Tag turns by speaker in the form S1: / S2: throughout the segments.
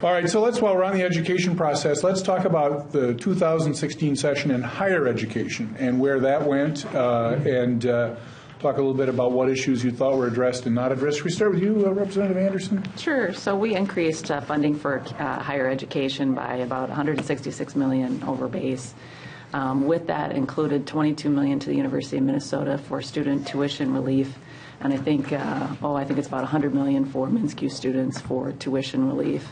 S1: All right, so while we're on the education process, let's talk about the 2016 session in higher education and where that went, and talk a little bit about what issues you thought were addressed and not addressed. Should we start with you, Representative Anderson?
S2: Sure. So we increased funding for higher education by about $166 million over base. With that included $22 million to the University of Minnesota for student tuition relief, and I think it's about $100 million for MnSCU students for tuition relief.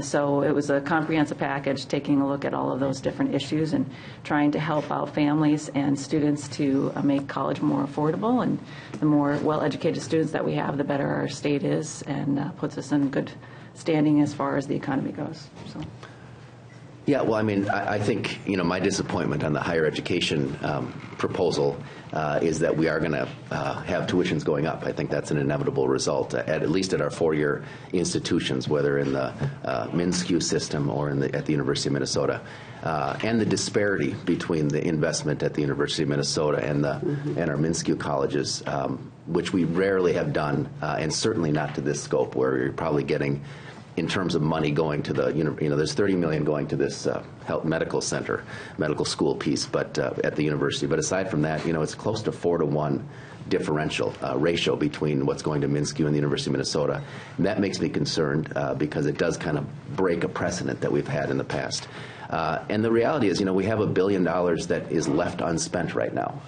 S2: So it was a comprehensive package, taking a look at all of those different issues and trying to help out families and students to make college more affordable. And the more well-educated students that we have, the better our state is, and puts us in good standing as far as the economy goes. So.
S3: Yeah, well, I mean, I think, my disappointment on the higher education proposal is that we are going to have tuitions going up. I think that's an inevitable result, at least at our four-year institutions, whether in the MnSCU system or at the University of Minnesota. And the disparity between the investment at the University of Minnesota and our MnSCU colleges, which we rarely have done, and certainly not to this scope, where you're probably getting, in terms of money going to the, there's $30 million going to this health medical center, medical school piece, but at the university. But aside from that, it's close to 4-to-1 differential ratio between what's going to MnSCU and the University of Minnesota. And that makes me concerned because it does kind of break a precedent that we've had in the past. And the reality is, we have $1 billion that is left unspent right now.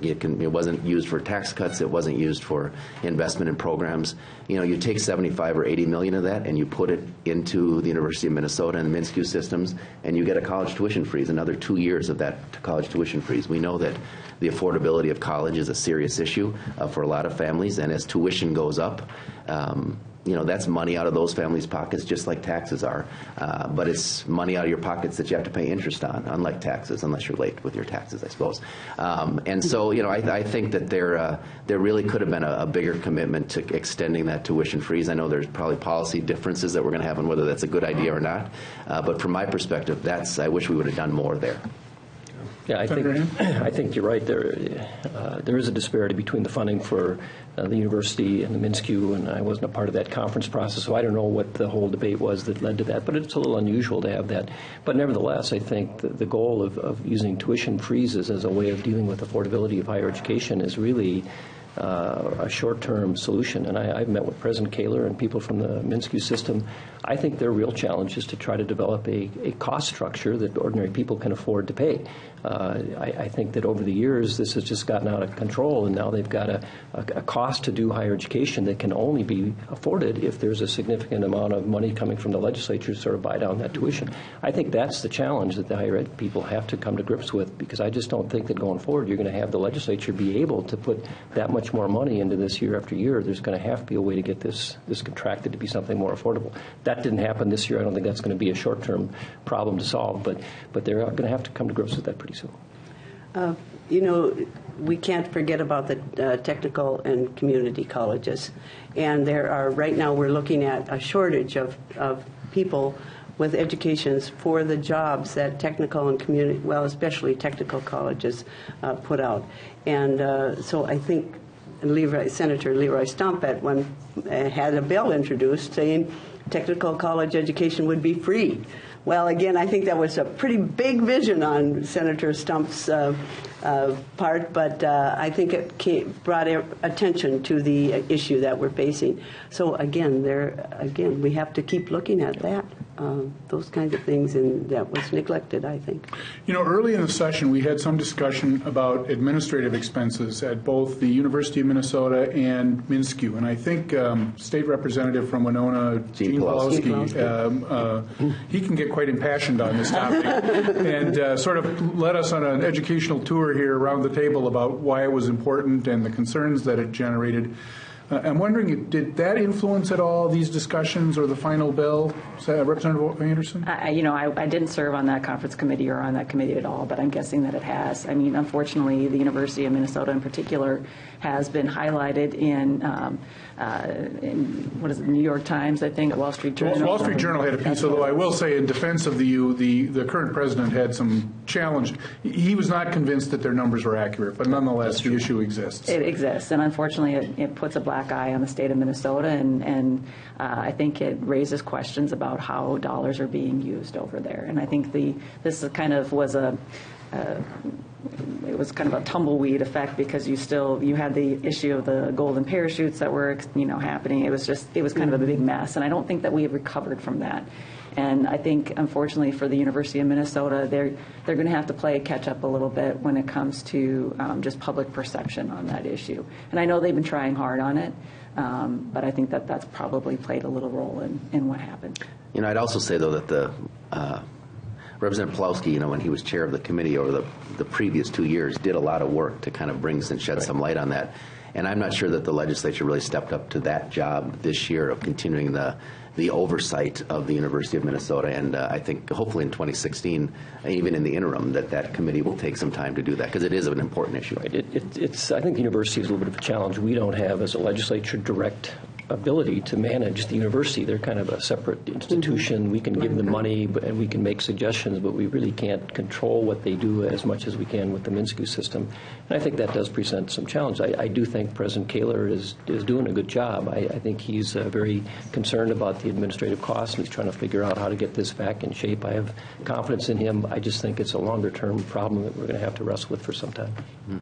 S3: It wasn't used for tax cuts. It wasn't used for investment in programs. You take 75 or 80 million of that and you put it into the University of Minnesota and the MnSCU systems, and you get a college tuition freeze, another 2 years of that college tuition freeze. We know that the affordability of college is a serious issue for a lot of families, and as tuition goes up, that's money out of those families' pockets, just like taxes are. But it's money out of your pockets that you have to pay interest on, unlike taxes, unless you're late with your taxes, I suppose. And so, I think that there really could have been a bigger commitment to extending that tuition freeze. I know there's probably policy differences that we're going to have on whether that's a good idea or not. But from my perspective, I wish we would have done more there.
S4: Yeah, I think you're right. There is a disparity between the funding for the university and the MnSCU, and I wasn't a part of that conference process, so I don't know what the whole debate was that led to that, but it's a little unusual to have that. But nevertheless, I think the goal of using tuition freezes as a way of dealing with affordability of higher education is really a short-term solution. And I've met with President Kaler and people from the MnSCU system. I think their real challenge is to try to develop a cost structure that ordinary people can afford to pay. I think that over the years this has just gotten out of control, and now they've got a cost to do higher education that can only be afforded if there's a significant amount of money coming from the legislature to sort of buy down that tuition. I think that's the challenge that the higher ed people have to come to grips with, because I just don't think that going forward you're going to have the legislature be able to put that much more money into this year after year. There's going to have to be a way to get this contracted to be something more affordable. That didn't happen this year. I don't think that's going to be a short-term problem to solve, but they're going to have to come to grips with that pretty soon.
S5: We can't forget about the technical and community colleges. And right now we're looking at a shortage of people with educations for the jobs that technical and community, especially technical colleges put out. And so I think Senator Leroy Stump had a bill introduced saying technical college education would be free. Well, again, I think that was a pretty big vision on Senator Stump's part, but I think it brought attention to the issue that we're facing. So again, we have to keep looking at that, those kinds of things, and that was neglected, I think.
S1: Early in the session, we had some discussion about administrative expenses at both the University of Minnesota and MnSCU, and I think State Representative from Winona, Gene Pawlowski, he can get quite impassioned on this topic and sort of led us on an educational tour here around the table about why it was important and the concerns that it generated. I'm wondering, did that influence at all these discussions or the final bill, Representative Anderson?
S2: I didn't serve on that conference committee or on that committee at all, but I'm guessing that it has. I mean, unfortunately, the University of Minnesota in particular has been highlighted in what is it, New York Times, I think, Wall Street Journal.
S1: Wall Street Journal had a piece, although I will say in defense of the U, the current president had some challenge. He was not convinced that their numbers were accurate, but nonetheless, the issue exists.
S2: It exists, and unfortunately, it puts a black black eye on the state of Minnesota, and I think it raises questions about how dollars are being used over there. And I think this kind of was a tumbleweed effect, because you had the issue of the golden parachutes that were happening. It was kind of a big mess, and I don't think that we have recovered from that. And I think, unfortunately, for the University of Minnesota, they're going to have to play catch up a little bit when it comes to just public perception on that issue. And I know they've been trying hard on it, but I think that that's probably played a little role in what happened.
S3: I'd also say, though, that the Representative Pawlowski, when he was chair of the committee over the previous 2 years, did a lot of work to kind of bring and shed some light on that. And I'm not sure that the legislature really stepped up to that job this year of continuing the oversight of the University of Minnesota. And I think hopefully in 2016, even in the interim, that committee will take some time to do that, because it is an important issue.
S4: Right. I think the university is a little bit of a challenge. We don't have, as a legislature, direct ability to manage the university. They're kind of a separate institution. We can give them money and we can make suggestions, but we really can't control what they do as much as we can with the MnSCU system. And I think that does present some challenge. I do think President Kaler is doing a good job. I think he's very concerned about the administrative costs, and he's trying to figure out how to get this back in shape. I have confidence in him. I just think it's a longer-term problem that we're going to have to wrestle with for some time.